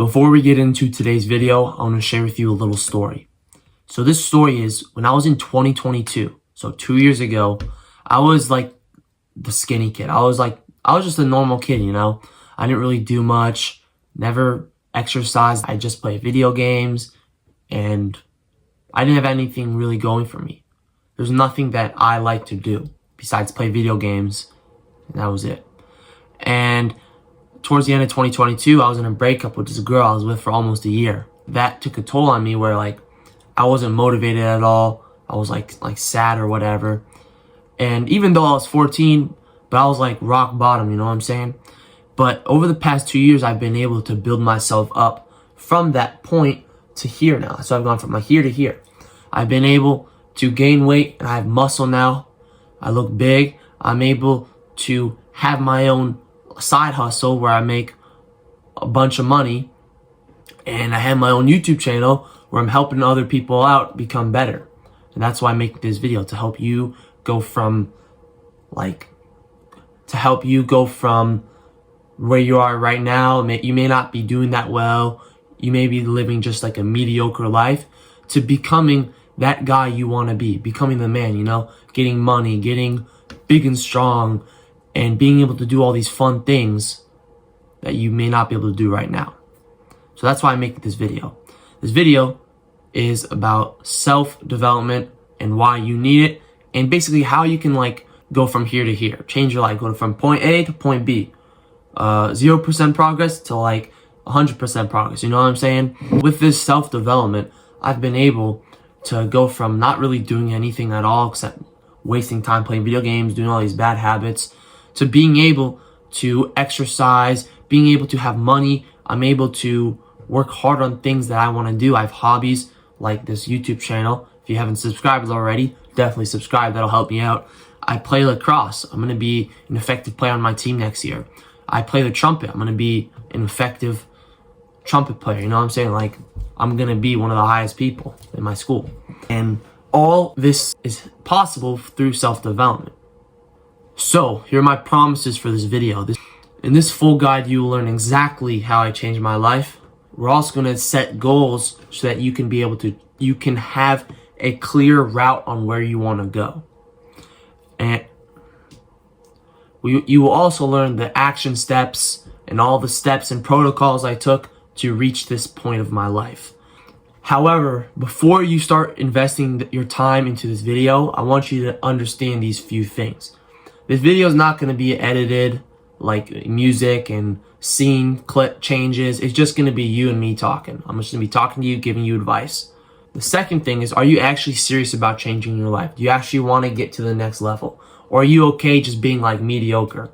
Before we get into today's video, I want to share with you a little story. So this story is when I was in 2022, so 2 years ago, I was like the skinny kid. I was just a normal kid, you know? I didn't really do much, never exercised. I just played video games, and I didn't have anything really going for me. There's nothing that I like to do besides play video games, and that was it. And towards the end of 2022, I was in a breakup with this girl I was with for almost a year. That took a toll on me where I wasn't motivated at all. I was like sad or whatever. And even though I was 14, but I was like rock bottom, you know what I'm saying? But over the past 2 years, I've been able to build myself up from that point to here now. So I've gone from here to here. I've been able to gain weight, and I have muscle now. I look big. I'm able to have my own side hustle where I make a bunch of money, and I have my own YouTube channel where I'm helping other people out become better. And that's why I'm making this video, to help you go from where you are right now. You may not be doing that well. You may be living just like a mediocre life, to becoming that guy you want to be, becoming the man, you know, getting money, getting big and strong, and being able to do all these fun things that you may not be able to do right now. So that's why I'm making this video. This video is about self-development and why you need it, and basically how you can go from here to here, change your life, go from point A to point B. 0% progress to 100% progress, you know what I'm saying? With this self-development, I've been able to go from not really doing anything at all except wasting time playing video games, doing all these bad habits, to being able to exercise, being able to have money. I'm able to work hard on things that I want to do. I have hobbies like this YouTube channel. If you haven't subscribed already, definitely subscribe. That'll help me out. I play lacrosse. I'm going to be an effective player on my team next year. I play the trumpet. I'm going to be an effective trumpet player. You know what I'm saying? I'm going to be one of the highest people in my school. And all this is possible through self-development. So, here are my promises for this video. In this full guide, you will learn exactly how I changed my life. We're also going to set goals so that you can have a clear route on where you want to go. And you will also learn the action steps and all the steps and protocols I took to reach this point of my life. However, before you start investing your time into this video, I want you to understand these few things. This video is not going to be edited like music and scene clip changes. It's just going to be you and me talking. I'm just going to be talking to you, giving you advice. The second thing is, are you actually serious about changing your life? Do you actually want to get to the next level? Or are you okay just being mediocre?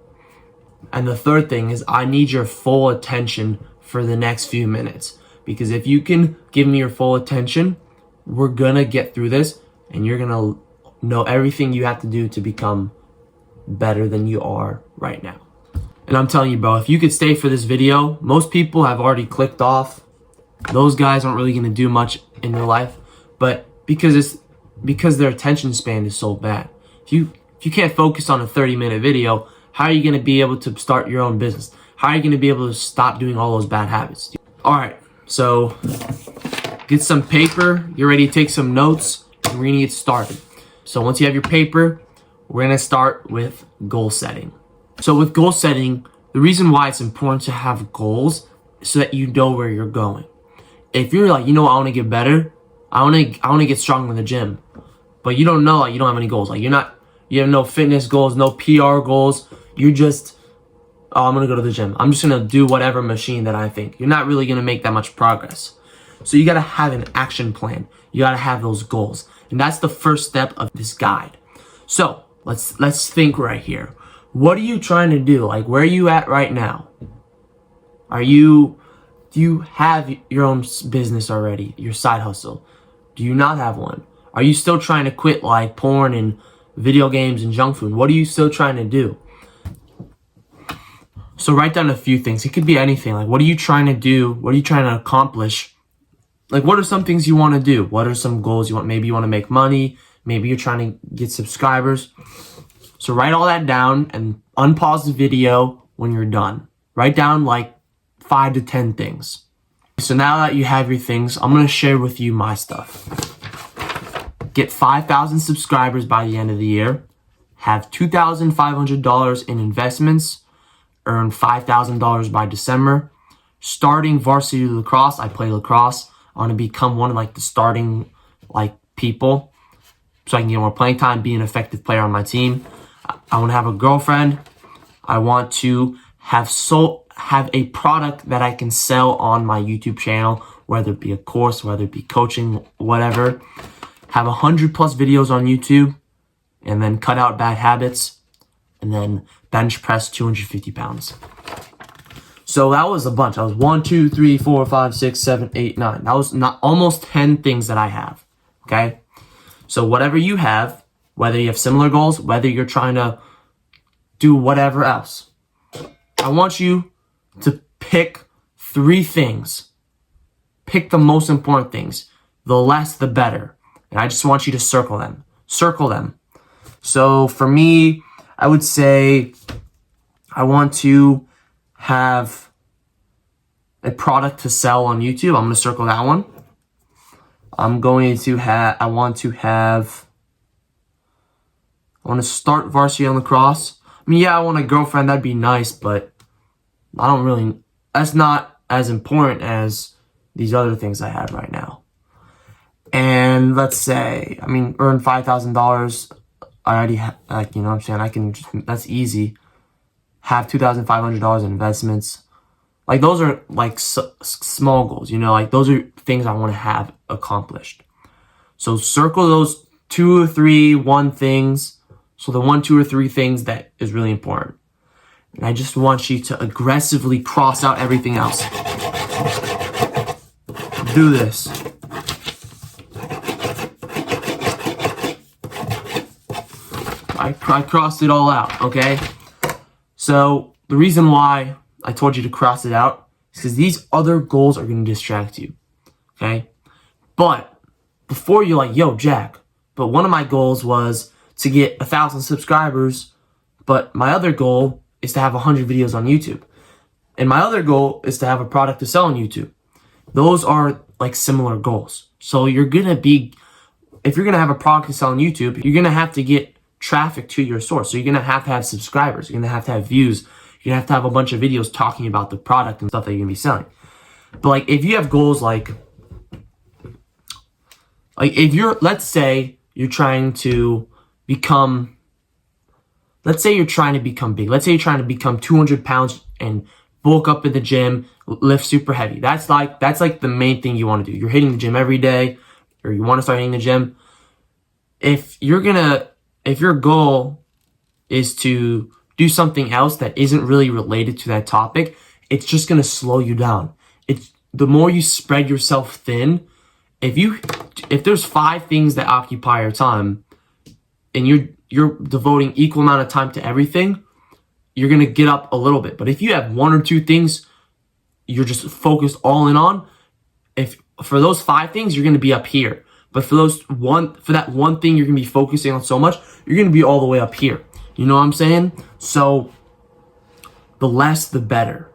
And the third thing is, I need your full attention for the next few minutes. Because if you can give me your full attention, we're going to get through this, and you're going to know everything you have to do to become better than you are right now. And I'm telling you, bro, if you could stay for this video, most people have already clicked off. Those guys aren't really going to do much in their life, but because their attention span is so bad. If you can't focus on a 30-minute video, how are you going to be able to start your own business? How are you going to be able to stop doing all those bad habits? All right, so get some paper, get ready to take some notes, and we're going to get started. So once you have your paper, we're going to start with goal setting. So with goal setting, the reason why it's important to have goals is so that you know where you're going. If you're I want to get better, I want to get stronger in the gym, but you don't know, you don't have any goals. You have no fitness goals, no PR goals. You're just, I'm going to go to the gym. I'm just going to do whatever machine that I think. You're not really going to make that much progress. So you got to have an action plan. You got to have those goals. And that's the first step of this guide. So let's think right here. What are you trying to do? Where are you at right now? Do you have your own business already? Your side hustle? Do you not have one? Are you still trying to quit porn and video games and junk food? What are you still trying to do? So write down a few things. It could be anything. What are you trying to do? What are you trying to accomplish? What are some things you want to do? What are some goals you want? Maybe you want to make money. Maybe you're trying to get subscribers. So write all that down and unpause the video when you're done. Write down 5 to 10 things. So now that you have your things, I'm going to share with you my stuff. Get 5,000 subscribers by the end of the year. Have $2,500 in investments. Earn $5,000 by December. Starting varsity lacrosse. I play lacrosse. I want to become one of like the starting people, so I can get more playing time, be an effective player on my team. I want to have a girlfriend. I want to have a product that I can sell on my YouTube channel, whether it be a course, whether it be coaching, whatever. Have 100+ videos on YouTube, and then cut out bad habits, and then bench press 250 pounds. So that was a bunch. That was 1, 2, 3, 4, 5, 6, 7, 8, 9. That was not almost 10 things that I have. Okay? So whatever you have, whether you have similar goals, whether you're trying to do whatever else, I want you to pick 3 things. Pick the most important things. The less, the better. And I just want you to circle them. Circle them. So for me, I would say I want to have a product to sell on YouTube. I'm going to circle that one. I want to start varsity on lacrosse. I mean, yeah, I want a girlfriend. That'd be nice, but that's not as important as these other things I have right now. And let's say, earn $5,000. I already have, you know what I'm saying? That's easy. Have $2,500 in investments. Those are small goals, those are things I want to have accomplished. So circle those 2 or 3 things. So the 1, 2, or 3 things that is really important. And I just want you to aggressively cross out everything else. Do this. I crossed it all out, okay? So the reason why I told you to cross it out is because these other goals are going to distract you, okay? But before you're like, yo, Jack, but one of my goals was to get 1,000 subscribers, but my other goal is to have 100 videos on YouTube. And my other goal is to have a product to sell on YouTube. Those are similar goals. So if you're going to have a product to sell on YouTube, you're going to have to get traffic to your source. So you're going to have subscribers. You're going to have views. You're going to have a bunch of videos talking about the product and stuff that you're going to be selling. But if you have goals let's say you're trying to become big. Let's say you're trying to become 200 pounds and bulk up in the gym, lift super heavy. That's the main thing you want to do. You're hitting the gym every day, or you want to start hitting the gym. If your goal is to do something else that isn't really related to that topic, it's just going to slow you down. The more you spread yourself thin, if there's 5 things that occupy your time and you're devoting equal amount of time to everything, you're going to get up a little bit. But if you have 1 or 2 things you're just focused all in on, for those 5 things, you're going to be up here. But for that one thing you're going to be focusing on so much, you're going to be all the way up here. You know what I'm saying? So the less, the better.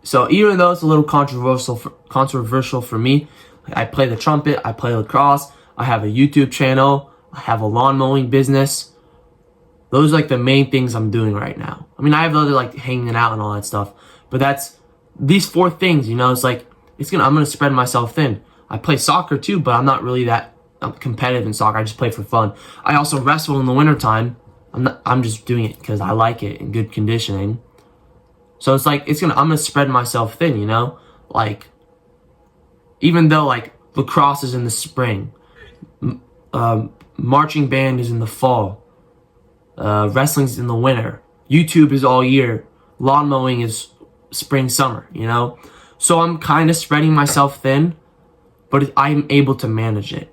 So even though it's a little controversial for me, I play the trumpet, I play lacrosse, I have a YouTube channel, I have a lawn mowing business. Those are the main things I'm doing right now. I have other hanging out and all that stuff, but that's these 4 things. I'm gonna spread myself thin. I play soccer too, but I'm not really that competitive in soccer. I just play for fun. I also wrestle in the wintertime. I'm just doing it because I like it and good conditioning. So I'm gonna spread myself thin, even though lacrosse is in the spring, marching band is in the fall, wrestling's in the winter, YouTube is all year, lawn mowing is spring, summer, So I'm kind of spreading myself thin, but I'm able to manage it.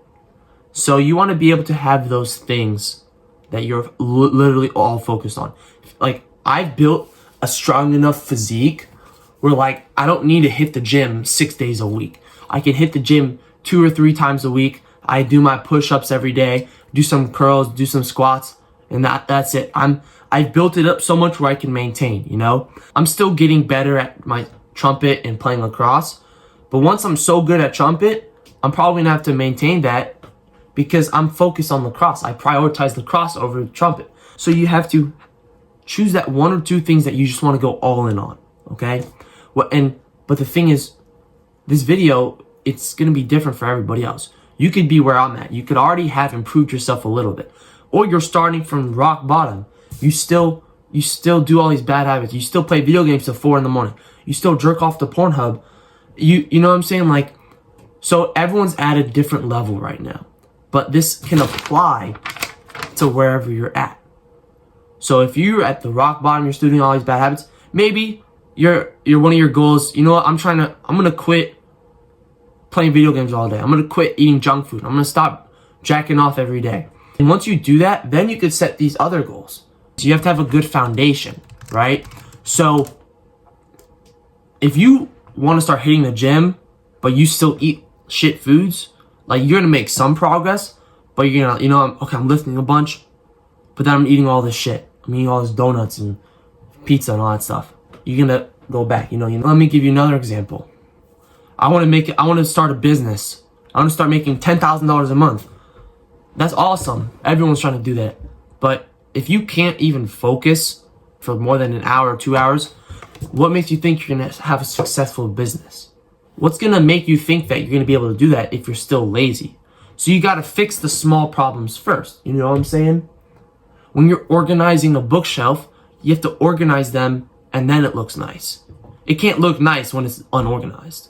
So you want to be able to have those things that you're literally all focused on. I've built a strong enough physique where I don't need to hit the gym 6 days a week. I can hit the gym 2 or 3 times a week. I do my push-ups every day, do some curls, do some squats, and that's it. I've built it up so much where I can maintain, I'm still getting better at my trumpet and playing lacrosse, But once I'm so good at trumpet, I'm probably gonna have to maintain that because I'm focused on lacrosse. I prioritize lacrosse over trumpet. So you have to choose that one or two things that you just want to go all in on, okay? But the thing is, this video, it's gonna be different for everybody else. You could be where I'm at. You could already have improved yourself a little bit, or you're starting from rock bottom. You still do all these bad habits. You still play video games till 4 a.m. You still jerk off to Pornhub. You know what I'm saying? Like, so everyone's at a different level right now, but this can apply to wherever you're at. So if you're at the rock bottom, you're still doing all these bad habits, maybe you're one of your goals, you know what, I'm gonna quit playing video games all day. I'm gonna quit eating junk food. I'm gonna stop jacking off every day. And once you do that, then you could set these other goals. So you have to have a good foundation, right? So if you want to start hitting the gym, but you still eat shit foods, like, you're gonna make some progress, but you're gonna, you know, I'm lifting a bunch, but then I'm eating all this shit. I'm eating all this donuts and pizza and all that stuff. You're gonna go back, you know. Let me give you another example. I want to start a business. I want to start making $10,000 a month. That's awesome. Everyone's trying to do that. But if you can't even focus for more than an hour or 2 hours, what makes you think you're going to have a successful business? What's going to make you think that you're going to be able to do that if you're still lazy? So you got to fix the small problems first. You know what I'm saying? When you're organizing a bookshelf, you have to organize them and then it looks nice. It can't look nice when it's unorganized.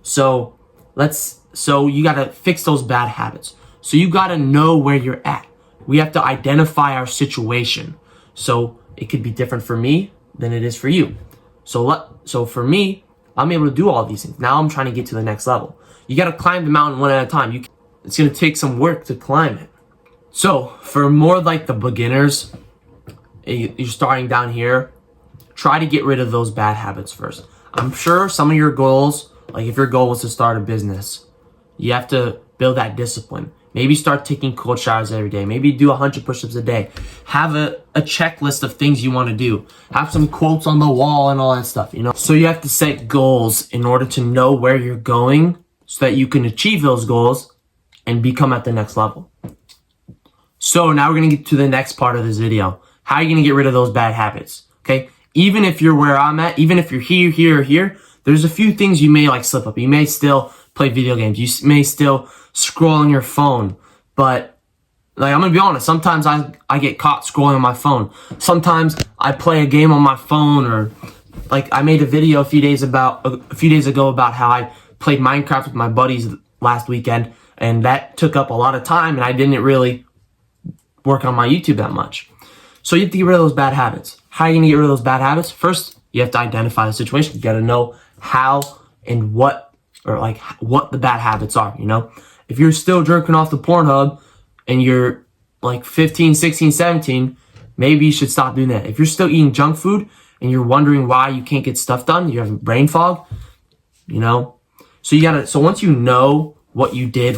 So you got to fix those bad habits. So you got to know where you're at. We have to identify our situation. So it could be different for me than it is for you. So for me, I'm able to do all these things. Now I'm trying to get to the next level. You got to climb the mountain one at a time. It's going to take some work to climb it. So for more like the beginners, you're starting down here, try to get rid of those bad habits first. I'm sure some of your goals, like if your goal was to start a business, you have to build that discipline. Maybe start taking cold showers every day. Maybe do 100 push-ups a day. Have a checklist of things you want to do. Have some quotes on the wall and all that stuff, you know? So you have to set goals in order to know where you're going so that you can achieve those goals and become at the next level. So now we're going to get to the next part of this video. How are you going to get rid of those bad habits? Okay? Even if you're where I'm at, even if you're here, or here, there's a few things you may like slip up. You may still play video games. You may still scroll on your phone. But like, I'm going to be honest, sometimes I get caught scrolling on my phone. Sometimes I play a game on my phone, or like I made a video a few days ago about how I played Minecraft with my buddies last weekend, and that took up a lot of time and I didn't really work on my YouTube that much. So you have to get rid of those bad habits. How are you going to get rid of those bad habits? First, you have to identify the situation. You got to know how and what the bad habits are, you know? If you're still jerking off the Pornhub and you're like 15, 16, 17, maybe you should stop doing that. If you're still eating junk food and you're wondering why you can't get stuff done, you have brain fog, you know? So once you know what you did,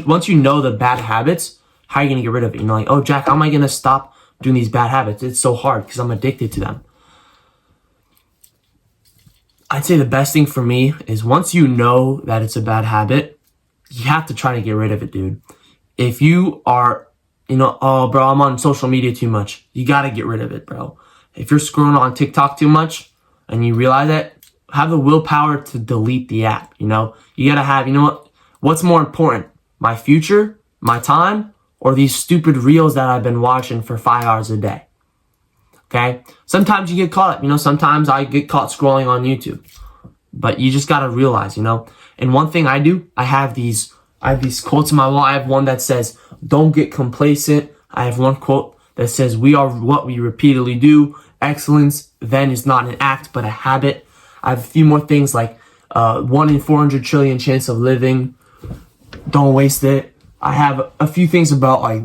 once you know the bad habits, how are you going to get rid of it? You know, like, oh, Jack, how am I going to stop doing these bad habits? It's so hard because I'm addicted to them. I'd say the best thing for me is once you know that it's a bad habit, you have to try to get rid of it, dude. If you are, you know, oh, bro, I'm on social media too much, you got to get rid of it, bro. If you're scrolling on TikTok too much and you realize that, have the willpower to delete the app, you know? You got to have, you know what's more important? My future, my time, or these stupid reels that I've been watching for 5 hours a day? Okay? Sometimes you get caught up, you know, sometimes I get caught scrolling on YouTube. But you just gotta realize, you know. And one thing I do, I have these quotes in my wall. I have one that says, don't get complacent. I have one quote that says, we are what we repeatedly do. Excellence then is not an act, but a habit. I have a few more things like 1 in 400 trillion chance of living. Don't waste it. I have a few things about like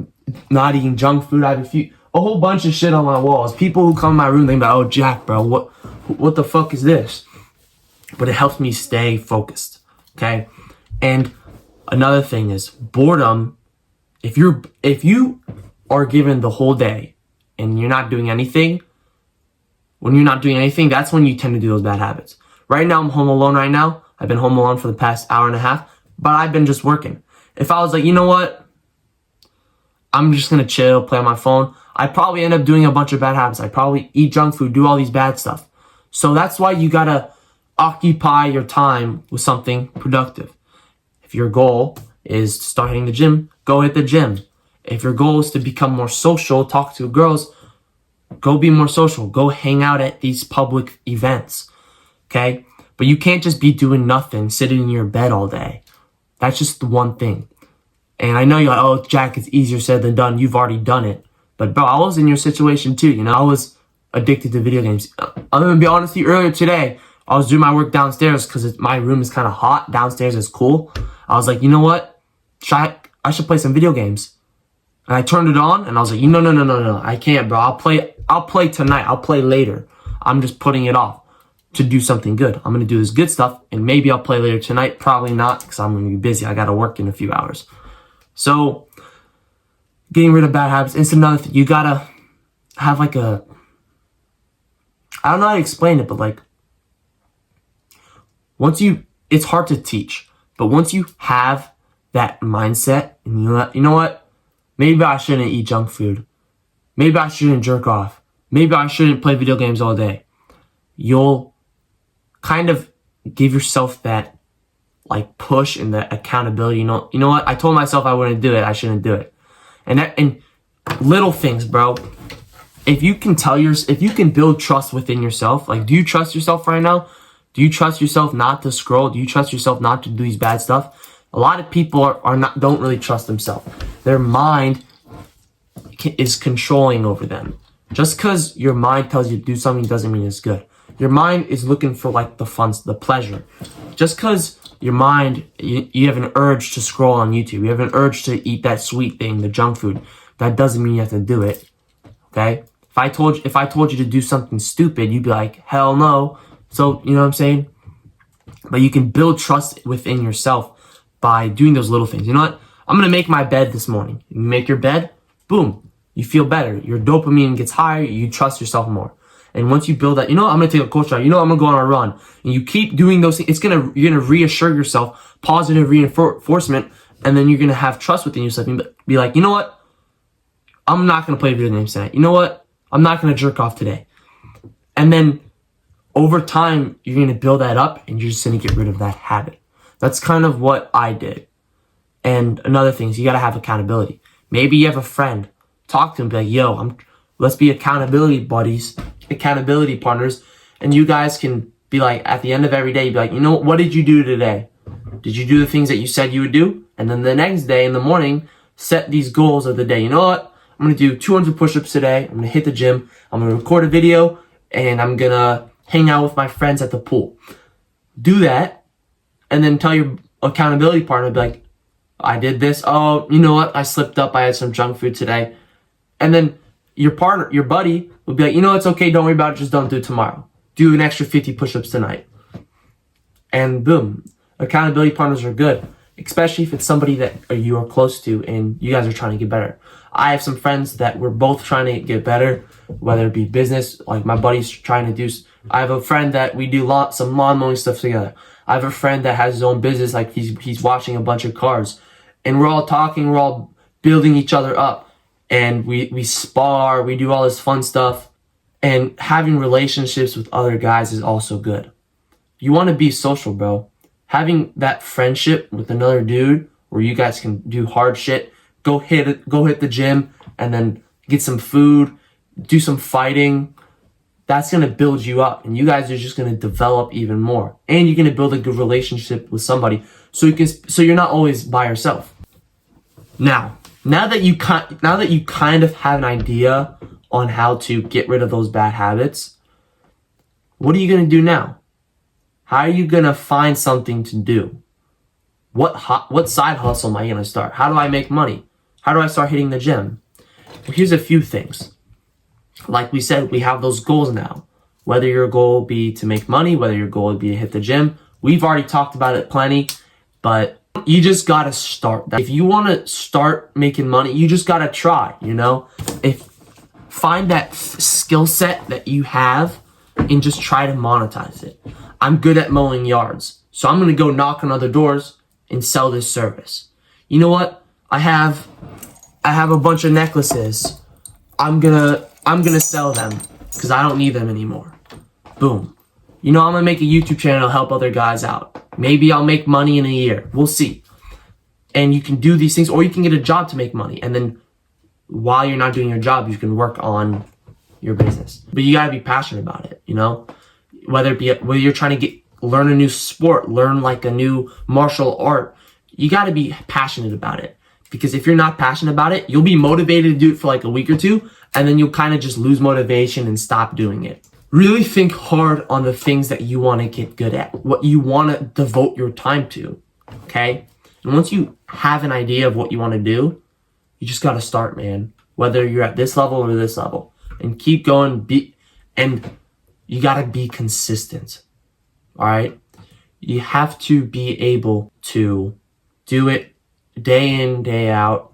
not eating junk food. I have a whole bunch of shit on my walls. People who come in my room, they be like, oh, Jack, bro, what the fuck is this? But it helps me stay focused, okay? And another thing is boredom. If you are given the whole day and you're not doing anything, when you're not doing anything, that's when you tend to do those bad habits. Right now, I'm home alone right now. I've been home alone for the past hour and a half, but I've been just working. If I was like, you know what? I'm just going to chill, play on my phone, I'd probably end up doing a bunch of bad habits. I'd probably eat junk food, do all these bad stuff. So that's why you got to occupy your time with something productive. If your goal is to start hitting the gym, go hit the gym. If your goal is to become more social, talk to girls, go be more social. Go hang out at these public events, okay? But you can't just be doing nothing, sitting in your bed all day. That's just the one thing. And I know you're like, oh, Jack, it's easier said than done. You've already done it. But, bro, I was in your situation too, you know? I was addicted to video games. I'm going to be honest with you, earlier today, I was doing my work downstairs because my room is kind of hot. Downstairs is cool. I was like, you know what? I should play some video games. And I turned it on, and I was like, no, I can't, bro. I'll play tonight. I'll play later. I'm just putting it off to do something good. I'm going to do this good stuff, and maybe I'll play later tonight. Probably not, because I'm going to be busy. I got to work in a few hours. So, getting rid of bad habits. It's another thing. You got to have like I don't know how to explain it, but like, it's hard to teach, but once you have that mindset, and you know what? Maybe I shouldn't eat junk food. Maybe I shouldn't jerk off. Maybe I shouldn't play video games all day. You'll kind of give yourself that like push and the accountability. You know what? I told myself I wouldn't do it. I shouldn't do it. And little things, bro. If you can build trust within yourself, like, do you trust yourself right now? Do you trust yourself not to scroll? Do you trust yourself not to do these bad stuff? A lot of people don't really trust themselves. Their mind is controlling over them. Just because your mind tells you to do something doesn't mean it's good. Your mind is looking for like the fun, the pleasure. Just because your mind, you have an urge to scroll on YouTube, you have an urge to eat that sweet thing, the junk food, that doesn't mean you have to do it. Okay? If I told you to do something stupid, you'd be like, hell no. So, you know what I'm saying? But you can build trust within yourself by doing those little things. You know what? I'm going to make my bed this morning. You make your bed, boom, you feel better. Your dopamine gets higher. You trust yourself more. And once you build that, you know what? I'm going to take a cold shower. You know what? I'm going to go on a run. And you keep doing those things. You're going to reassure yourself, positive reinforcement, and then you're going to have trust within yourself and be like, you know what? I'm not going to play video games tonight. You know what? I'm not going to jerk off today. And then over time, you're going to build that up and you're just going to get rid of that habit. That's kind of what I did. And another thing is you got to have accountability. Maybe you have a friend. Talk to him. Be like, yo, let's be accountability buddies, accountability partners. And you guys can be like, at the end of every day, be like, you know, what did you do today? Did you do the things that you said you would do? And then the next day in the morning, set these goals of the day. You know what? I'm going to do 200 push-ups today. I'm going to hit the gym. I'm going to record a video. And I'm going to hang out with my friends at the pool. Do that. And then tell your accountability partner, be like, I did this. Oh, you know what? I slipped up. I had some junk food today. And then your partner, your buddy, will be like, you know, it's okay. Don't worry about it. Just don't do it tomorrow. Do an extra 50 push-ups tonight. And boom. Accountability partners are good, especially if it's somebody that you are close to and you guys are trying to get better. I have some friends that we're both trying to get better, whether it be business, like my buddy's trying to do. I have a friend that we do some lawn mowing stuff together. I have a friend that has his own business, like he's washing a bunch of cars. And we're all talking, we're all building each other up. And we spar, we do all this fun stuff. And having relationships with other guys is also good. You want to be social, bro. Having that friendship with another dude where you guys can do hard shit, go hit the gym, and then get some food, do some fighting. That's going to build you up, and you guys are just going to develop even more. And you're going to build a good relationship with somebody so you're not always by yourself. Now that you kind of have an idea on how to get rid of those bad habits, what are you going to do now? How are you going to find something to do? What side hustle am I going to start? How do I make money? How do I start hitting the gym? Well, here's a few things. Like we said, we have those goals now. Whether your goal be to make money, whether your goal would be to hit the gym. We've already talked about it plenty, but you just got to start that. If you want to start making money, you just got to try, you know? Find that skill set that you have and just try to monetize it. I'm good at mowing yards. So I'm going to go knock on other doors and sell this service. You know what? I have a bunch of necklaces. I'm gonna sell them because I don't need them anymore. Boom. You know, I'm gonna make a YouTube channel to help other guys out. Maybe I'll make money in a year. We'll see. And you can do these things, or you can get a job to make money. And then while you're not doing your job, you can work on your business. But you gotta be passionate about it, you know? Whether you're trying to learn a new sport, learn like a new martial art, you gotta be passionate about it. Because if you're not passionate about it, you'll be motivated to do it for like a week or two, and then you'll kind of just lose motivation and stop doing it. Really think hard on the things that you want to get good at, what you want to devote your time to, okay? And once you have an idea of what you want to do, you just got to start, man. Whether you're at this level or this level. And keep going, and you got to be consistent, all right? You have to be able to do it day in, day out.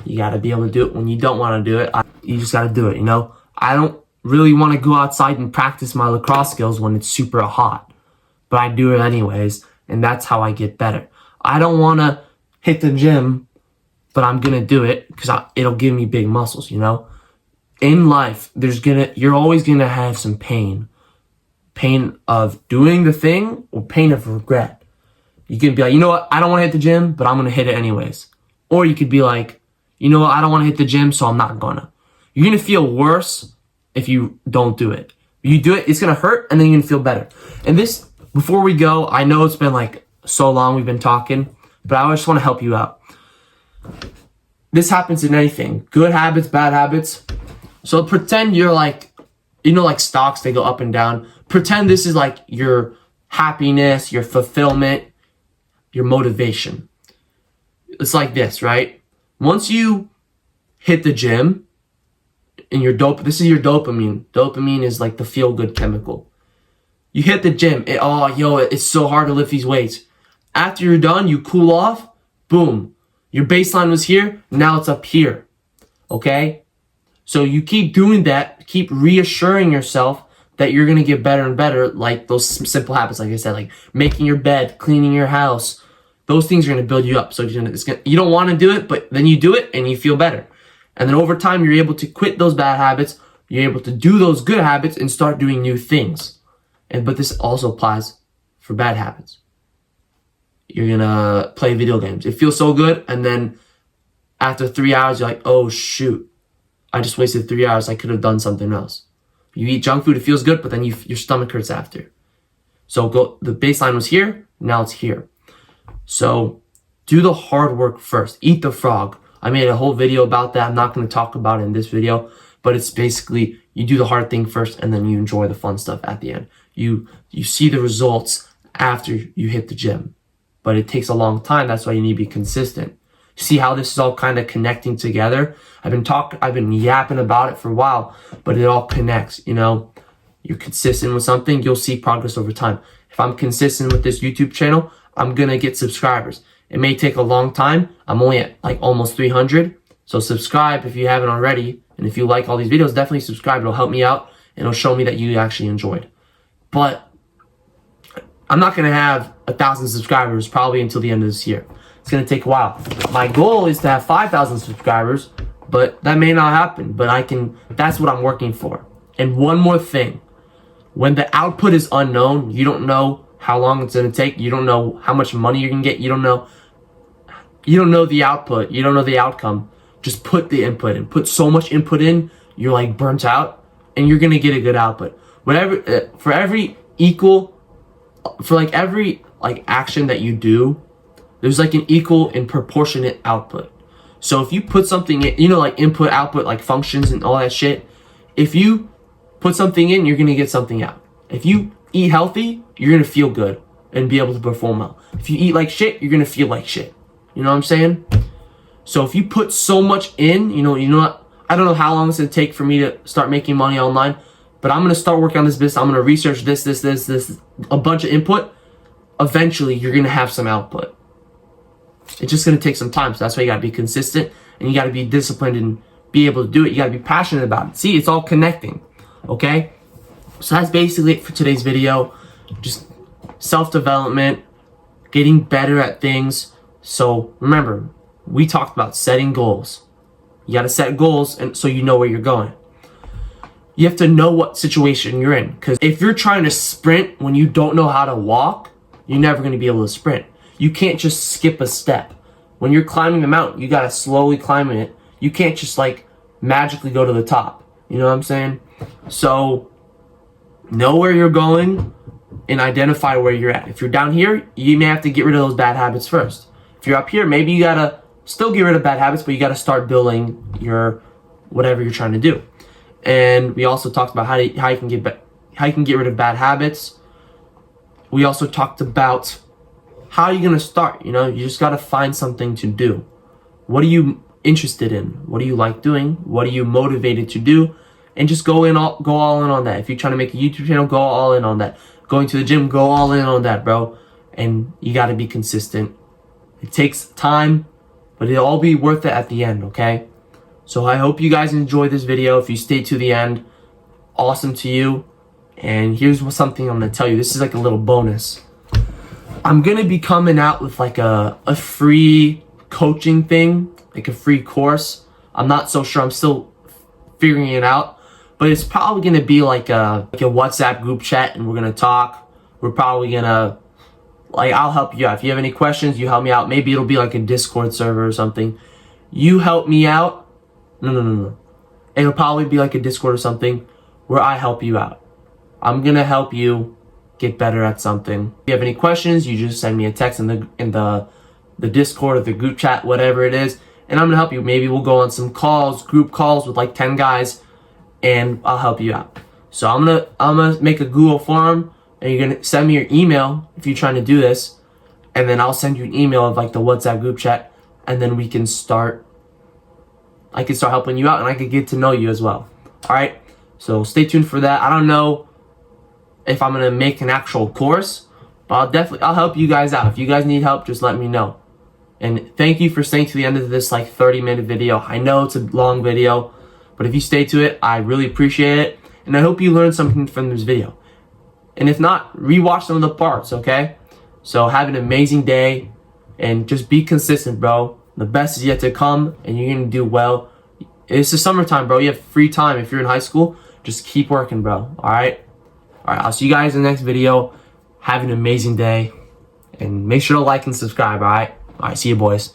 You got to be able to do it when you don't want to do it. You just got to do it, you know? I don't really want to go outside and practice my lacrosse skills when it's super hot, but I do it anyways, and that's how I get better. I don't want to hit the gym, but I'm going to do it because it'll give me big muscles, you know? In life, you're always going to have some pain. Pain of doing the thing or pain of regret. You can be like, you know what? I don't want to hit the gym, but I'm going to hit it anyways. Or you could be like, you know what? I don't want to hit the gym, so I'm not going to. You're going to feel worse if you don't do it. You do it, it's going to hurt, and then you're going to feel better. And this, before we go, I know it's been like so long we've been talking, but I just want to help you out. This happens in anything. Good habits, bad habits. So pretend you're like, you know, like stocks, they go up and down. Pretend this is like your happiness, your fulfillment, your motivation. It's like this, right? Once you hit the gym, and this is your dopamine. Dopamine is like the feel-good chemical. You hit the gym. It's so hard to lift these weights. After you're done, you cool off. Boom. Your baseline was here. Now it's up here. Okay? So you keep doing that. Keep reassuring yourself that you're going to get better and better. Like those simple habits, like I said, like making your bed, cleaning your house. Those things are going to build you up. So you don't want to do it, but then you do it and you feel better. And then over time, you're able to quit those bad habits. You're able to do those good habits and start doing new things. But this also applies for bad habits. You're going to play video games. It feels so good. And then after 3 hours, you're like, oh, shoot. I just wasted 3 hours. I could have done something else. You eat junk food. It feels good, but then your stomach hurts after. So the baseline was here. Now it's here. So do the hard work first. Eat the frog. I made a whole video about that. I'm not going to talk about it in this video, but it's basically you do the hard thing first and then you enjoy the fun stuff at the end. You see the results after you hit the gym, but it takes a long time. That's why you need to be consistent. See how this is all kind of connecting together? I've been yapping about it for a while, but it all connects, you know? You're consistent with something, you'll see progress over time. If I'm consistent with this YouTube channel, I'm going to get subscribers. It may take a long time. I'm only at like almost 300. So subscribe if you haven't already. And if you like all these videos, definitely subscribe. It'll help me out. And it'll show me that you actually enjoyed. But I'm not going to have 1,000 subscribers probably until the end of this year. It's going to take a while. My goal is to have 5,000 subscribers, but that may not happen. But that's what I'm working for. And one more thing. When the output is unknown, you don't know how long it's going to take. You don't know how much money you're going to get. You don't know the output. You don't know the outcome. Just put the input in. Put so much input in, you're like burnt out, and you're going to get a good output. For every action that you do, there's like an equal and proportionate output. So if you put something in, you know, like input, output, like functions and all that shit, if you put something in, you're going to get something out. If you eat healthy, you're going to feel good and be able to perform well. If you eat like shit, you're going to feel like shit. You know what I'm saying? So if you put so much in, you know what? I don't know how long it's going to take for me to start making money online, but I'm going to start working on this business. I'm going to research this, a bunch of input. Eventually, you're going to have some output. It's just going to take some time. So that's why you got to be consistent and you got to be disciplined and be able to do it. You got to be passionate about it. See, it's all connecting. Okay? So that's basically it for today's video. Just self-development, getting better at things. So remember, we talked about setting goals. You got to set goals and so you know where you're going. You have to know what situation you're in, because if you're trying to sprint when you don't know how to walk, you're never going to be able to sprint. You can't just skip a step. When you're climbing the mountain, you got to slowly climb it. You can't just like magically go to the top. You know what I'm saying? So know where you're going and identify where you're at. If you're down here, you may have to get rid of those bad habits first. If you're up here, maybe you got to still get rid of bad habits, but you got to start building your whatever you're trying to do. And we also talked about how you can get rid of bad habits. We also talked about how you're going to start. You know, you just got to find something to do. What are you interested in? What do you like doing? What are you motivated to do? And just go all in on that. If you're trying to make a YouTube channel, go all in on that. Going to the gym, go all in on that, bro. And you got to be consistent. It takes time, but it'll all be worth it at the end, okay? So I hope you guys enjoyed this video. If you stayed to the end, awesome to you. And here's something I'm going to tell you. This is like a little bonus. I'm going to be coming out with like a free coaching thing, like a free course. I'm not so sure. I'm still figuring it out. But it's probably going to be like a WhatsApp group chat, and we're going to talk. We're probably going to, I'll help you out. If you have any questions, you help me out. Maybe it'll be like a Discord server or something. You help me out. No. It'll probably be like a Discord or something where I help you out. I'm going to help you get better at something. If you have any questions, you just send me a text in the Discord or the group chat, whatever it is, and I'm going to help you. Maybe we'll go on some calls, group calls with like 10 guys, and I'll help you out. So I'm going to make a Google form, and you're going to send me your email if you're trying to do this, and then I'll send you an email of like the WhatsApp group chat, and then we can start I can start helping you out, and I can get to know you as well. All right, so stay tuned for that. I don't know if I'm gonna make an actual course, but I'll help you guys out. If you guys need help, just let me know. And thank you for staying to the end of this like 30-minute video. I know it's a long video, but if you stay to it, I really appreciate it, and I hope you learned something from this video. And if not, rewatch some of the parts, okay? So have an amazing day, and just be consistent, bro. The best is yet to come, and you're going to do well. It's the summertime, bro. You have free time. If you're in high school, just keep working, bro. All right? All right, I'll see you guys in the next video. Have an amazing day, and make sure to like and subscribe, all right? All right, see you, boys.